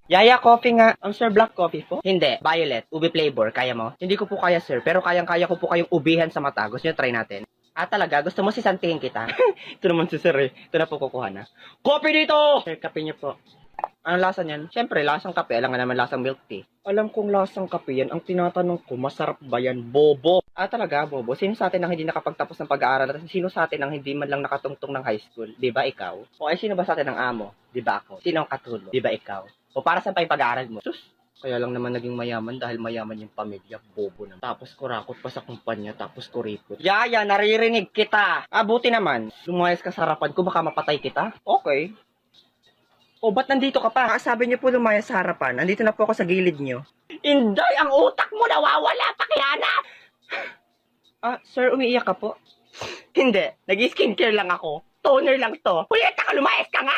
Yaya, coffee nga. Sir, black coffee po? Hindi. Violet. Ube flavor. Kaya mo? Hindi ko po kaya, sir. Pero kayang-kaya ko po kayong ubihan sa mata. Gusto nyo try natin? Ah, talaga? Gusto mo sisantihin kita? Ito naman si sir eh. Ito na po kukuha na. Coffee dito! Sir, kape niyo po. Anong lasa niyan? Siyempre, lasang kape. Alam nga naman lasang milk tea. Alam kong lasang kape yan. Ang tinatanong ko, masarap ba yan? Bobo. Ah, talaga, bobo? Sino sa atin ang hindi nakapagtapos ng pag-aaral? At sino sa atin ang hindi man lang nakatungtong ng high school? Di ba ikaw? O ay sino ba sa atin ang amo? Di ba ako? Sino ang katulo? Di ba ikaw? O para saan pa yung pag-aaral mo? Sus! Kaya lang naman naging mayaman dahil mayaman yung pamilya, bobo na. Tapos kurakot pa sa kumpanya, tapos kuripot. Yaya, naririnig kita! Ah, buti naman. Lumayas ka sa harapan ko, baka mapatay kita. Okay. O, ba't nandito ka pa? Sabi niyo po lumayas sa harapan. Nandito na po ako sa gilid niyo. Inday, ang utak mo nawawala, pakihanap! Ah, sir, umiiyak ka po? Hindi, nag-skincare lang ako. Toner lang to. Puyeta ka, lumayas ka nga!